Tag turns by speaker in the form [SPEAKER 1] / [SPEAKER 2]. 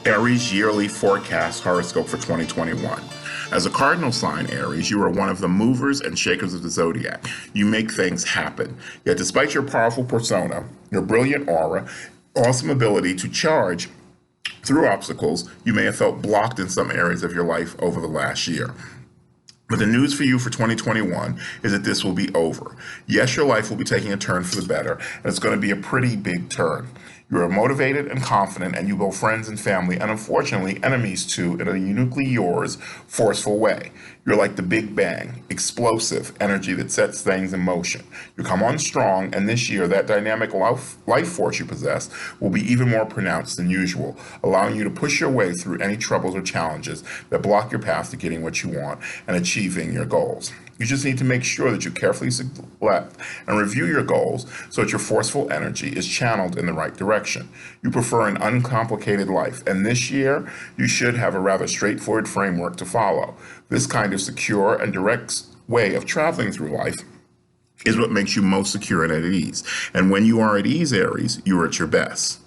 [SPEAKER 1] Aries yearly forecast horoscope for 2021. As a cardinal sign, Aries, you are one of the movers and shakers of the zodiac. You make things happen. Yet despite your powerful persona, your brilliant aura, awesome ability to charge through obstacles, you may have felt blocked in some areas of your life over the last year. But the news for you for 2021 is that this will be over. Yes, your life will be taking a turn for the better, and it's going to be a pretty big turn. You are motivated and confident, and you build friends and family, and unfortunately, enemies too, in a uniquely yours, forceful way. You're like the Big Bang, explosive energy that sets things in motion. You come on strong, and this year, that dynamic life force you possess will be even more pronounced than usual, allowing you to push your way through any troubles or challenges that block your path to getting what you want and achieving your goals. You just need to make sure that you carefully select and review your goals so that your forceful energy is channeled in the right direction. You prefer an uncomplicated life, and this year you should have a rather straightforward framework to follow. This kind of secure and direct way of traveling through life is what makes you most secure and at ease. And when you are at ease, Aries, you are at your best.